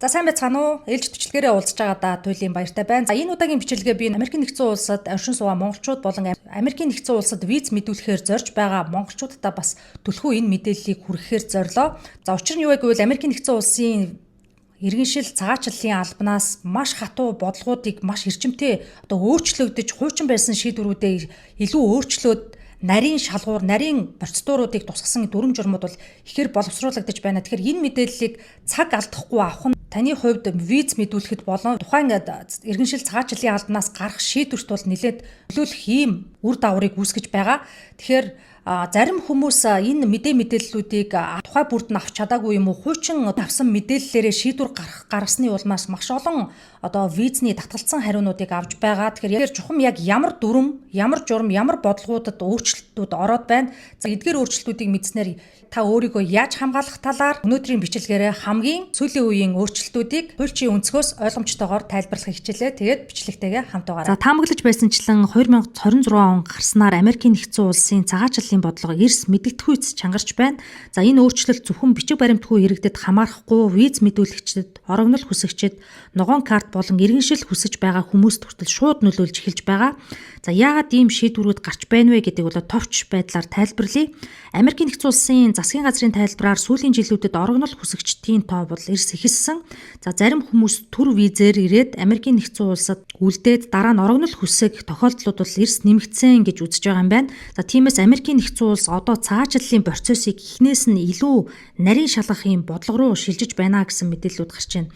За сайн байцгаана уу? Ээлж төчлөгөөрөө уулзж байгаадаа туйлын баяртай байна. За энэ удаагийн бичлэгээ би Америкийн нэгдсэн улсад оршин суугаа монголчууд болон Америкийн нэгдсэн улсад виз мэдүүлэхээр зорж байгаа монголчуудаа бас түлхүү энэ мэдээллийг хүргэхээр зорилоо. За учир нь юу вэ гэвэл Америкийн нэгдсэн улсын иргэншил цагаачлалын албанаас маш хатуу бодлогуудыг маш эрчимтэй өөрчлөгдөж хуучин байсан шийдвэрүүдээ илүү өөрчлөөд нарийн шалгуур, нарийн процедуруудыг тусгасан дүрм журмууд бол ихээр боловсруулагдаж байна. Тэгэхээр энэ мэдээллийг цаг алдахгүй авах нь таны хувьд виз мэдүүлэхэд болон тухайн иргэншил цагаачлалын албанаас гарах шийдвэрт бол нэлээд нөлөөлөх ийм үр дагаврыг үүсгэж байгаа. Тэгэхээр зарим хүмүүс энэ мэдээллүүдийг тухай бүрд нь авч чадаагүй юм уу хуучин авсан мэдээллээрээ шийдвэр гаргасны улмаас маш олон визний татгалцсан хариунуудыг авж байгаа. Тэгэхээр чухам яг ямар дүрм, ямар журам, ямар бодлогуудад өөрчлөлтүүд ороод байна. За эдгээр өөрчлөлтүүдийг мэдснээр та өөрийгөө яаж хамгаалах талаар өнөөдрийн бичлэгээрээ хамгийн сүүлийн үеийн өөрчлөлтүүдийг хуульчийн өнцгөөс ойлгомжтойгоор тайлбарлахыг хичээлээ. Тэгээд бичлэгтэйгээ хамт байгаарай. За таамаглаж байсанчлан 2026 он гарснаар Америкийн нэгдсэн улсын цагаачлалын бодлого эрс мэдэгдэхүйц чангарч байна. За энэ өөрчлөлт зөвхөн бичиг баримтгүй иргэдэд хамаарахгүй виз мэдүүлэгчдэд, орогнол хүсэгчид, ногоон карт болон иргэншил хүсэж байгаа хүмүүст хүртэл шууд нөлөөлж эхэлж байгаа. За яагаад ийм шийдвэрүүд гарч байна вэ гэдгийг бол товч байдлаар тайлбарлая. Америкийн нэгдсэн улсын засгийн газрын тайлбараар сүүлийн жилүүдэд орогнол хүсэгчдийн тоо бол эрс ихэлсэн. За зарим хүмүүс түр визээр ирээд Америкийн нэгдсэн улсад үлдээд дараа нь орогнол хүсэх тохиолдлууд бол эрс нэмэгдсэн гэж үзэж байгаа юм байна. За тиймээс Америкийн нэгдсэн улс одоо цагаачлалын процессыг эхнээс нь илүү нарийн шалгах юм бодлого руу шилжиж байна гэсэн мэдээллүүд гарч байна.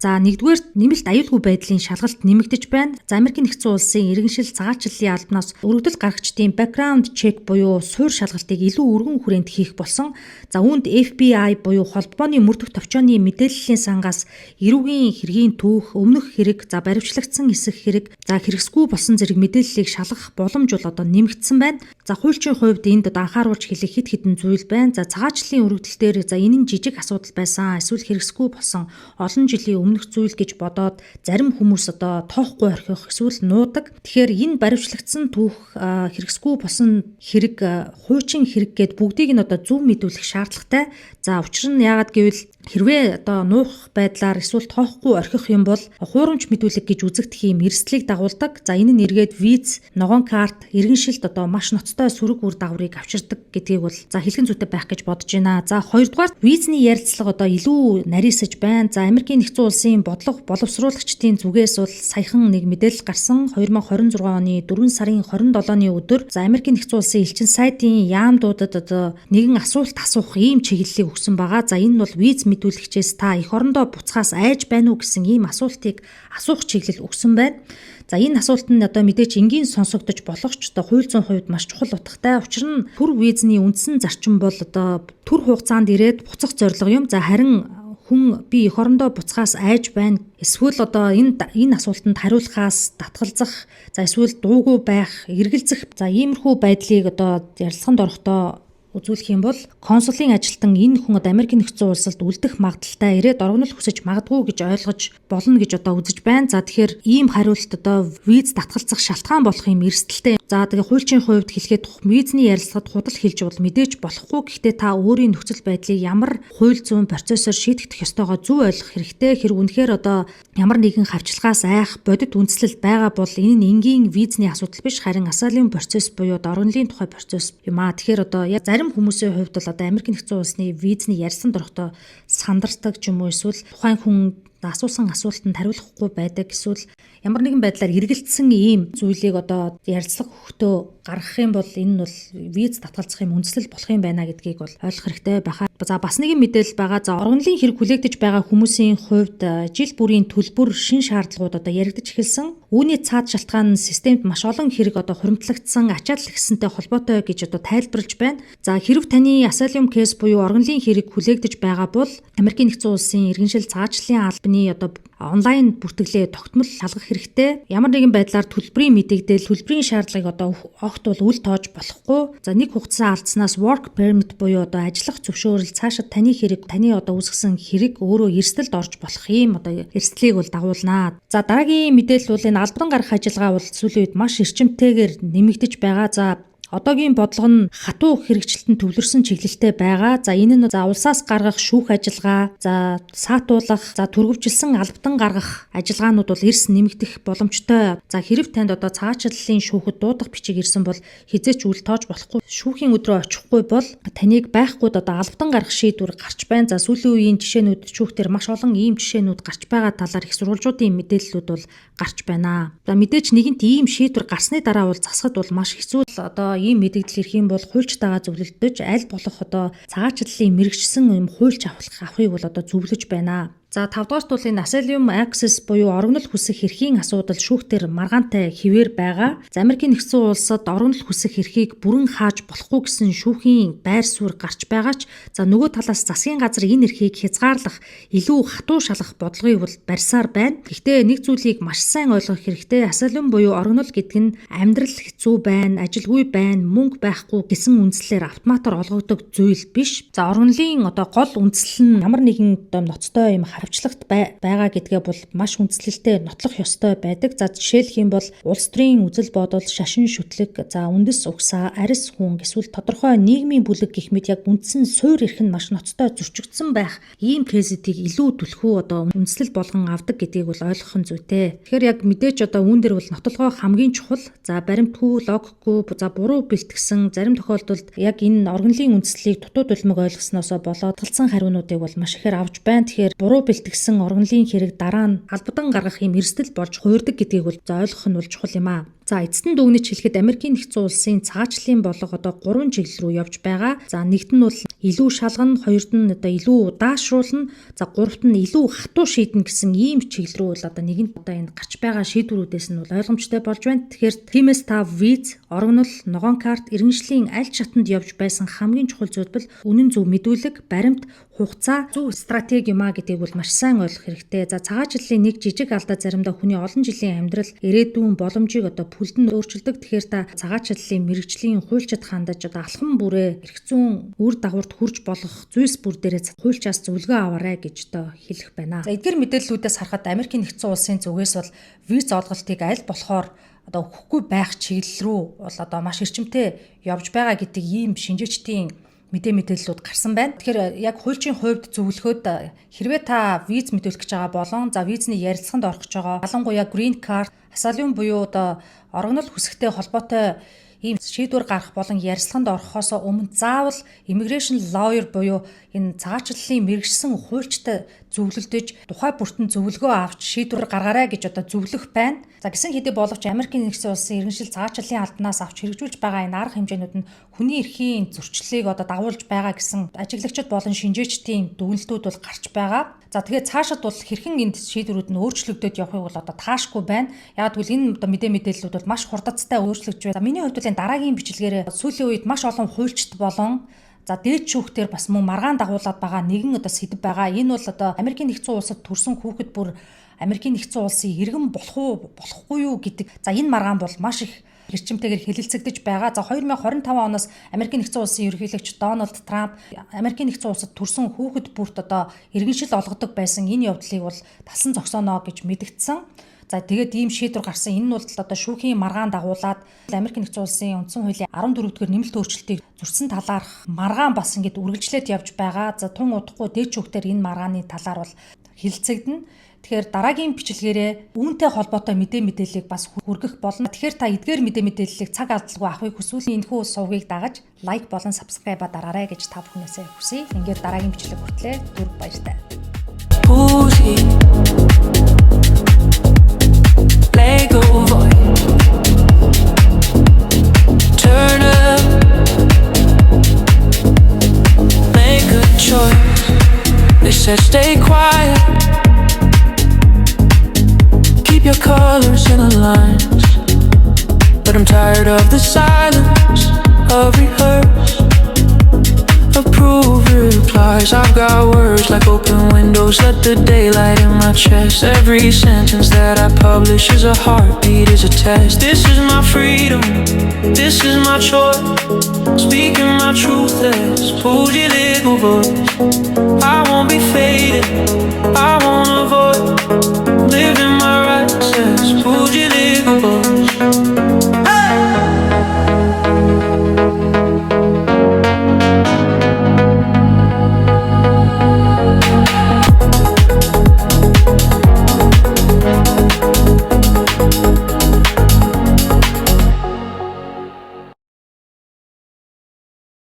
За нэгдүгээр нэмэлт аюулгүй байдлын шалгалт нэмэгдэж байна. За Америкийн нэгдсэн улсын иргэншил цагаачлалын албанаас өргөдөл гаргагчдын background check буюу суур шалгалтыг илүү өргөн хүрээнд хийх болсон. За үүнд FBI буюу холбооны мөрдөх товчооны мэдээллийн сангаас эрүүгийн хэргийн түүх, өмнөх хэрэг, за баривчлагдсан эсэх хэрэг, за хэрэгсгүй болсон зэрэг мэдээллийг шалгах боломж бол нэмэгдсэн байна. За хуульчийн хувьд энд анхааруулж хэлэх хэд хэдэн зүйл байна. За цагаачлалын өргөдөл дээр за энэ нь жижиг асуудал байсан, эсвэл хэрэгсгүй болсон олон жилийн өмнөх зүйл гэж бодоод зарим хүмүүс тоохгүй орхих эсвэл нуудаг. Тэгэхээр энэ баривчлагдсан түүх, хэрэгсгүй болсон хэрэг, хуучин хэрэг гэд бүгдийг нь зөв мэдүүлэх шаардлагатай. За учир нь яагаад гэвэл хэрвээ нуух байдлаар эсвэл тоохгүй орхих юм бол хуурамч мэдүүлэг гэж үзэгдэх юм эрсдлийг дагуулдаг. За энэ нь эргээд виз, ногоон карт, иргэншилт маш ноцтой сөрөг үр дагаврыг авчирдаг гэдгийг бол хэлхэн зүйтэй байх гэж бодож байна. За хоёрдугаар визний ярилцлага илүү нарийсаж байна. За Америкийн нэгдсэн улсын бодлого боловсруулагчдын зүгээс бол саяхан нэг мэдээлэл гарсан 2026 оны 4 сарын 27-ны өдөр за Америкийн нэгдсэн улсын элчин сайдын яамдуудад нэгэн асуулт асуух ийм чиглэлийг өгсөн байгаа. За энэ нь бол виз мэдүүлэгчээс та эх орондоо буцахаас айж байна уу гэсэн ийм асуултыг асуух чиглэл өгсөн байна. За энэ асуулт нь мэдээж энгийн сонсогдож болох ч хууль зүйн хувьд маш чухал утгатай. Учир нь түр визний үндсэн зарчим бол түр хугацаанд ирээд буцах зорилго юм. За харин хүн би эх орондоо буцахаас айж байна. Эсвэл энэ асуултанд хариулахаас татгалзах, за эсвэл дуугүй байх, эргэлзэх, за иймэрхүү байдлыг ярилцлаганд орохдоо үзүүлэх юм бол консулын ажилтан энэ хүн Америкийн нэгдсэн улсад үлдэх магадaltaй ирээд орогнол хүсэж магадгүй гэж ойлгож болно гэж үзэж байна. За тэгэхээр ийм хариулт виз татгалзах шалтгаан болох юм эрсдэлтэй. За тэгээ хуульчийн хувьд хэлэхэд визний ярилцлагад худал хэлж бол мэдээж болохгүй. Гэхдээ та өөрийн нөхцөл байдлыг ямар хууль зүйн процессор шийдэгдэх ёстойгоо зөв ойлгох хэрэгтэй. Хэрэг үнэхээр ямар нэгэн хавчлагаас айх бодит үндслэл байгаа бол энэ нь энгийн визний асуудал биш, харин асайлын процесс буюу орогнолын тухай процесс юм аа. Тэгэхээр яг зарим хүмүүсийн хувьд бол Америкийн нэгдсэн улсны визний ярьсан дөрөхдөө сандардаг ч юм уу, эсвэл тухайн хүн асуусан асуултанд хариулахгүй байдаг, эсвэл ямар нэгэн байдлаар эргэлдсэн ийм зүйлийг ярилцлага өгөхдөө гаргах юм бол энэ нь бол виз татгалзах юм үндслэл болох юм байна гэдгийг бол ойлгох хэрэгтэй байхаа. За бас нэгэн мэдээлэл байгаа. За орогнолын хэрэг хүлээгдэж байгаа хүмүүсийн хувьд жил бүрийн төлбөр шин шаардлагууд яригдж эхэлсэн. Үүний цаад шалтгаан нь системд маш олон хэрэг хуримтлагдсан ачаалал гэсэнтэй холбоотой гэж тайлбарлаж байна. За хэрв таны асайлум кейс буюу орогнолын хэрэг хүлээгдэж байгаа бол Америкийн нэгдсэн улсын иргэншил цагаачлалын албаны онлайн бүртгэлээ тогтмол шалгах хэрэгтэй. Ямар нэгэн байдлаар төлбөрийн мэдээлэл, төлбөрийн шаардлагыг огт бол үл тоож болохгүй. За нэг хугацаа алдснаас work permit буюу ажиллах зөвшөөрөл цаашид таны хэрэг, таны үүсгэсэн хэрэг өөрөө эрсдэлд орж болох юм эрсдлийг бол дагуулнаа. За дараагийн мэдээлэл бол энэ албан гарах ажиллагаа бол сүүлийн үед маш эрчимтэйгээр нэмэгдэж байгаа. За Одоогийн бодлого нь хатуу хэрэгжилтэнд төвлөрсөн чиглэлтэй байгаа. За энэ нь улсаас гаргах шүүх ажиллагаа, за саатуулах, за түргөвжилсэн албатан гаргах ажиллагаанууд бол эрс нэмэгдэх боломжтой. За хэрэв танд одоо цагаачлалын шүүхэд дуудах бичиг ирсэн бол хизээч үл тоож болохгүй. Шүүхийн өдрөө очихгүй бол таныг байхгүйд одоо албатан гаргах шийдвэр гарч байна. За сүүлийн үеийн жишээнүүд шүүхтэр маш олон ийм жишээнүүд гарч байгаа талаар их сурвалжуудын мэдээллүүд бол гарч байна. За мэдээж нэгэнт ийм шийдвэр гарсны дараа бол засахад бол маш хэцүү. Одоо ийм мэдээлэл ирэх юм бол хуульчтайгаа зөвлөлдөж аль болох одоо цагаачлалын мэрэгчсэн юм хуульч авахыг бол одоо зөвлөж байна. За 5 дугаарт бол энэ Asylum Access буюу орогнол хүсэх эрхийн асуудал шүүхтэр маргаантай хിവэр байгаа. За Америкийн нэгдсэн улсад орогнол хүсэх эрхийг бүрэн хааж болохгүй гэсэн шүүхийн байр суурь гарч байгаа ч за нөгөө талаас засгийн газар энэ эрхийг хязгаарлах, илүү хатуу шалгах бодлогыг бол барьсаар байна. Гэхдээ нэг зүйлийг маш сайн ойлгох хэрэгтэй. Asylum буюу орогнол гэдэг нь амьдрал хэцүү байна, ажилгүй байна, мөнгө байхгүй гэсэн үндслээр автоматар олгогддог зүйл биш. За орогнолын одоо гол үндсэл нь ямар нэгэн одоо ноцтой юм хавчлагт байгаа гэдгээ бол маш үндэслэлтэй нотлох ёстой байдаг. За жишээлх юм бол улс төрийн үзэл бодол, шашин шүтлэг, за үндэс угсаа, арьс хүн эсвэл тодорхой нийгмийн бүлэг гэх мэт яг үндсэн суурь эрх нь маш ноцтой зөрчигдсөн байх ийм кейсүүдийг илүү түлхүү одоо үндэслэл болгон авдаг гэдгийг бол ойлгох нь зүйтэй. Тэгэхээр яг мэдээж одоо үүн дээр бол нотолгоо хамгийн чухал. За баримтгүй, логикгүй, за буруу бэлтгэсэн зарим тохиолдолд яг энэ оргонлын үндслэлийг дутуу дулмаг ойлгосноос болоод талцсан хариунуудыг бол маш ихээр авч байна. Тэгэхээр буруу бэлтгэсэн оргонлын хэрэг дараа нь албадан гаргах юм эрсдэл болж хуурдаг гэдгийг бол ойлгох нь бол чухал юм аа. За эцэст нь дүгнэж хэлэхэд Америкийн нэгдсэн улсын цагаачлалын бодлого одоо 3 чиглэл рүү явж байгаа. За нэгт нь бол илүү шалгана, хоёрт нь одоо илүү удаашруулна, за гуравт нь илүү хатуу шийднэ гэсэн ийм чиглэл рүү бол одоо нэгэнт одоо энэ гарч байгаа шийдвэрүүдээс нь бол ойлгомжтой болж байна. Тэгэхээр тиймээс та виз, орогнол, ногоон карт, иргэншлийн аль шатанд явж байсан хамгийн чухал зүйл үнэн зөв мэдүүлэг, баримт, хугацаа, зөв стратеги юм а гэдгийг бол маш сайн ойлгох хэрэгтэй. За цагаачлалын нэг жижиг алдаа заримдаа хүний олон жилийн амьдрал, ирээдүйн боломжийг одоо бүлдэн өөрчилдөг. Тэгэхээр та цагаачлалын мэрэгжлийн хуульчид хандаж одоо алхам бүрээ эрх зүйн үр дагаварт хүрж болох зүйлс бүр дээрээ хуульчаас зөвлөгөө аваарай гэж одоо хэлэх байна. За эдгээр мэдээллүүдээс харахад Америкийн нэгдсэн улсын зүгээс бол виз олголтыг аль болохоор одоо өгөхгүй байх чиглэл рүү бол одоо маш эрчимтэй явж байгаа гэдэг ийм шинжээчдийн мэдээллүүд гарсан байна. Тэгэхээр яг хуульчийн хувьд зөвлөхөд хэрвээ та виз мэдүүлэх гэж байгаа болон за визний ярилцлаганд орох гэж байгаа ялангуяа green card, асylum буюу одоо орогнол хүсэгтэй холбоотой ийм шийдвэр гарах болон ярилцлаганд орохоос өмнө заавал immigration lawyer буюу энэ цагаачлалын мэрэгчсэн хуульчтай зөвлөлдөж тухай бүртэн зөвлөгөө авч шийдвэр гаргаарай гэж одоо зөвлөх байна. За гисэн хэдий боловч Америкийн нэгдсэн улсын иргэншил цагаачлалын албанаас авч хэрэгжүүлж байгаа энэ арга хэмжээнүүд нь хүний эрхийн зөрчлөлийг одоо дагуулж байгаа гэсэн ажиглагчид болон шинжээчдийн дүгнэлтүүд бол гарч байгаа. За тэгээд цаашид бол хэрхэн энд шийдвэрүүд нь өөрчлөгдөд явахыг бол одоо таашгүй байна. Яг тэгвэл энэ одоо мэдээллүүд бол маш хурдацтай өөрчлөгдөж байна. За миний хувьд бол энэ дараагийн бичлэгээр сүүлийн үед маш олон хуульчд болон за дээд шүүхтэр бас мөн маргаан дагуулад байгаа нэгэн одоо сэдв байгаа. Энэ бол одоо Америкийн нэгдсэн улсад төрсэн хүүхэд бүр Америкийн нэгдсэн улсын иргэн болох уу, болохгүй юу гэдэг. За энэ маргаан бол маш их эрчимтэйгээр хэлэлцэгдэж байгаа. За 2025 оноос Америкийн нэгдсэн улсын ерөнхийлөгч Дональд Трамп Америкийн нэгдсэн улсад төрсэн хүүхэд бүрт одоо иргэншил олгодог байсан энэ явдлыг бол талсан зогсооно гэж мэдгдсэн. За тэгээд ийм шийдвэр гарсан. Энэ нь бол одоо шүүхийн маргаан дагуулад Америкийн нэгдсэн улсын үндсэн хуулийн 14-р нэмэлт өөрчлөлтийг зөрчсөн талаарх маргаан бас ингээд үргэлжлээд явж байгаа. За тун удахгүй дээд шүүхтэр энэ маргааны талаар бол хэлэлцэгдэнэ. Тэгэхээр дараагийн бичлэгээрээ үүнтэй холбоотой мэдээллийг бас хүргэх болно. Тэгэхээр та эдгээр мэдээллийг цаг алдалгүй авахыг хүсвэл энэхүү сувгийг дагаж лайк болон subscribe-а дараарай гэж та бүхнээсээ хүсье. Ингээд дараагийн бичлэг хүртлээр түр баяртай. Lego voice. Turn up. Make a choice. They said stay quiet. Keep your colors in a lines. But I'm tired of the silence of rehearse. Approve replies. I've got words like open windows. Let the daylight in my chest. Every sentence that I publish is a heartbeat, is a test. This is my freedom. This is my choice. Speaking my truth as bougie little voice. I won't be faded. I